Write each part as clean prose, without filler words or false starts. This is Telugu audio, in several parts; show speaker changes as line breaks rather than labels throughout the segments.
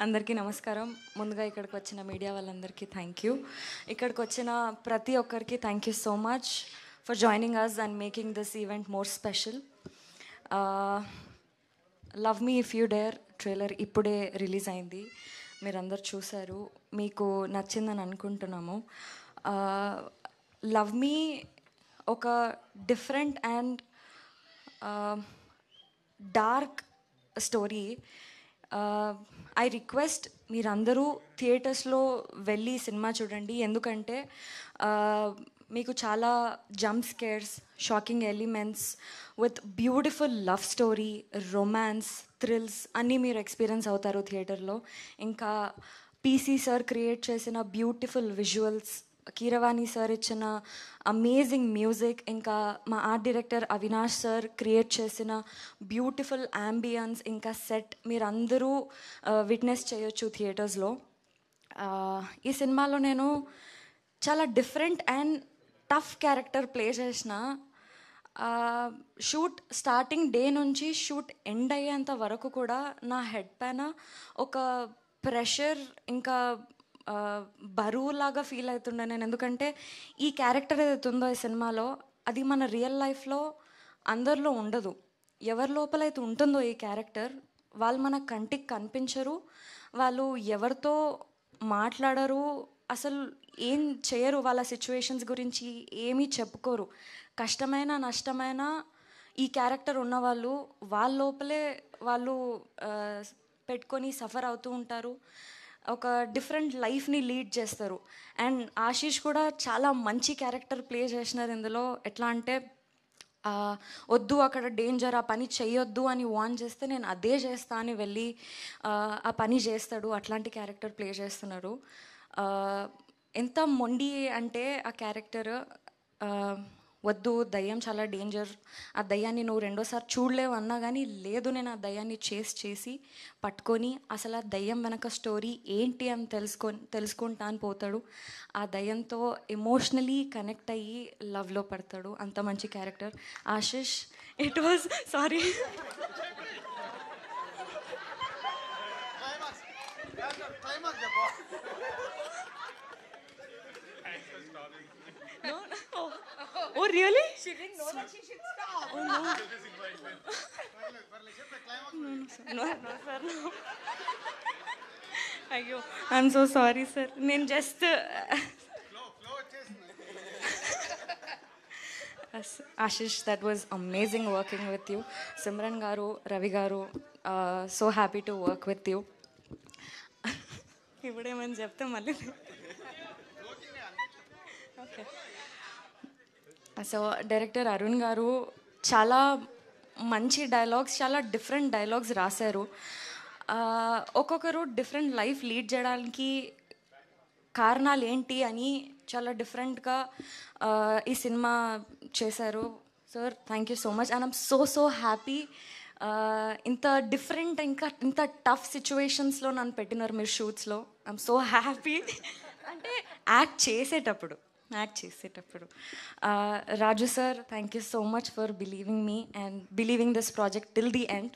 అందరికీ నమస్కారం. ముందుగా ఇక్కడికి వచ్చిన మీడియా వాళ్ళందరికీ థ్యాంక్ యూ. ఇక్కడికి వచ్చిన ప్రతి ఒక్కరికి thank you so much for joining us and making this event more special. Love me if you dare trailer ఇప్పుడే రిలీజ్ అయింది. మీరందరు చూశారు, మీకు నచ్చిందని అనుకుంటున్నాము. లవ్ మీ ఒక different and dark story. I request మీరందరూ థియేటర్స్లో వెళ్ళి సినిమా చూడండి. ఎందుకంటే మీకు చాలా jump scares, shocking elements with beautiful love story, romance, thrills అన్నీ మీరు ఎక్స్పీరియన్స్ అవుతారు థియేటర్లో. ఇంకా పీసీ సార్ క్రియేట్ చేసిన బ్యూటిఫుల్ విజువల్స్, కీరవాణి సార్ ఇచ్చిన అమేజింగ్ మ్యూజిక్, ఇంకా మా art director Avinash sir create చేసిన బ్యూటిఫుల్ యాంబియన్స్, ఇంకా సెట్ మీరందరూ విట్నెస్ చేయొచ్చు థియేటర్స్లో. ఈ సినిమాలో నేను చాలా different and tough character play చేసిన. షూట్ స్టార్టింగ్ డే నుంచి షూట్ ఎండ్ అయ్యేంత వరకు కూడా నా హెడ్ పైన ఒక ప్రెషర్, ఇంకా బరువులాగా ఫీల్ అవుతుండే నేను. ఎందుకంటే ఈ క్యారెక్టర్ ఏదైతే ఉందో ఈ సినిమాలో, అది మన రియల్ లైఫ్లో అందరిలో ఉండదు. ఎవరి లోపలైతే ఉంటుందో ఈ క్యారెక్టర్, వాళ్ళు మన కంటికి కనిపించరు, వాళ్ళు ఎవరితో మాట్లాడరు, అసలు ఏం చేయరు, వాళ్ళ సిచ్యువేషన్స్ గురించి ఏమీ చెప్పుకోరు. కష్టమైన నష్టమైన ఈ క్యారెక్టర్ ఉన్నవాళ్ళు వాళ్ళ లోపలే వాళ్ళు పెట్టుకొని సఫర్ అవుతూ ఉంటారు. ఒక డిఫరెంట్ లైఫ్ని లీడ్ చేస్తారు. అండ్ ఆశీష్ కూడా చాలా మంచి క్యారెక్టర్ ప్లే చేసినారు ఇందులో. ఎట్లా అంటే వద్దు అక్కడ డేంజర్, ఆ పని చెయ్యొద్దు అని వార్న్ చేస్తే నేను అదే చేస్తా అని వెళ్ళి ఆ పని చేస్తాడు. అట్లాంటి క్యారెక్టర్ ప్లే చేస్తున్నారు. ఎంత మొండి అంటే ఆ క్యారెక్టర్, వద్దు దయ్యం చాలా డేంజర్, ఆ దయ్యాన్ని నువ్వు రెండోసారి చూడలేవు అన్నా కానీ లేదు, నేను ఆ దయ్యాన్ని చేసి పట్టుకొని అసలు ఆ దయ్యం వెనక స్టోరీ ఏంటి అని తెలుసుకుంటా అని పోతాడు. ఆ దయ్యంతో ఎమోషనలీ కనెక్ట్ అయ్యి లవ్లో పడతాడు. అంత మంచి character Ashish. It was sorry No, no. Oh, really?
She didn't know that she should stop.
Oh, no. No, no, sir, no. అయ్యో, ఐఎమ్ సో సారీ సార్. నేను just Ashish, that was amazing working with you. Simran garu, Ravi garu, so happy to work with you. ఇప్పుడేమని చెప్తే మళ్ళీ ఓకే. సో డైరెక్టర్ అరుణ్ గారు చాలా మంచి డైలాగ్స్, చాలా డిఫరెంట్ డైలాగ్స్ రాశారు. ఒక్కొక్కరు డిఫరెంట్ లైఫ్ లీడ్ చేయడానికి కారణాలు ఏంటి అని చాలా డిఫరెంట్గా ఈ సినిమా చేశారు. Sir thank you so much. And I'm so happy. ఇంత డిఫరెంట్, ఇంకా ఇంత టఫ్ సిచ్యువేషన్స్లో నన్ను పెట్టినారు మీరు షూట్స్లో. I'm so happy. అంటే యాక్ట్ చేసేటప్పుడు Raju sir, thank you so much for believing me and believing this project till the end.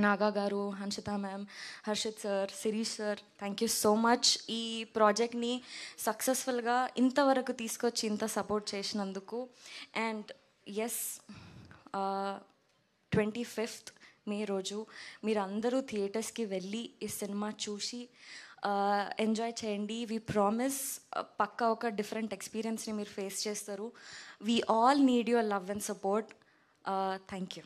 Naga garu, Hanshita ma'am, Harshit sir, Sirish sir, thank you so much. ఈ ప్రాజెక్ట్ని సక్సెస్ఫుల్గా ఇంతవరకు తీసుకొచ్చి ఇంత సపోర్ట్ చేసినందుకు. అండ్ ఎస్, 25th మే రోజు మీరందరూ థియేటర్స్కి వెళ్ళి ఈ సినిమా చూసి ఎంజాయ్ చేయండి. వీ ప్రామిస్ పక్కా ఒక డిఫరెంట్ ఎక్స్పీరియన్స్ని మీరు ఫేస్ చేస్తారు. We all need your love and support. Thank you.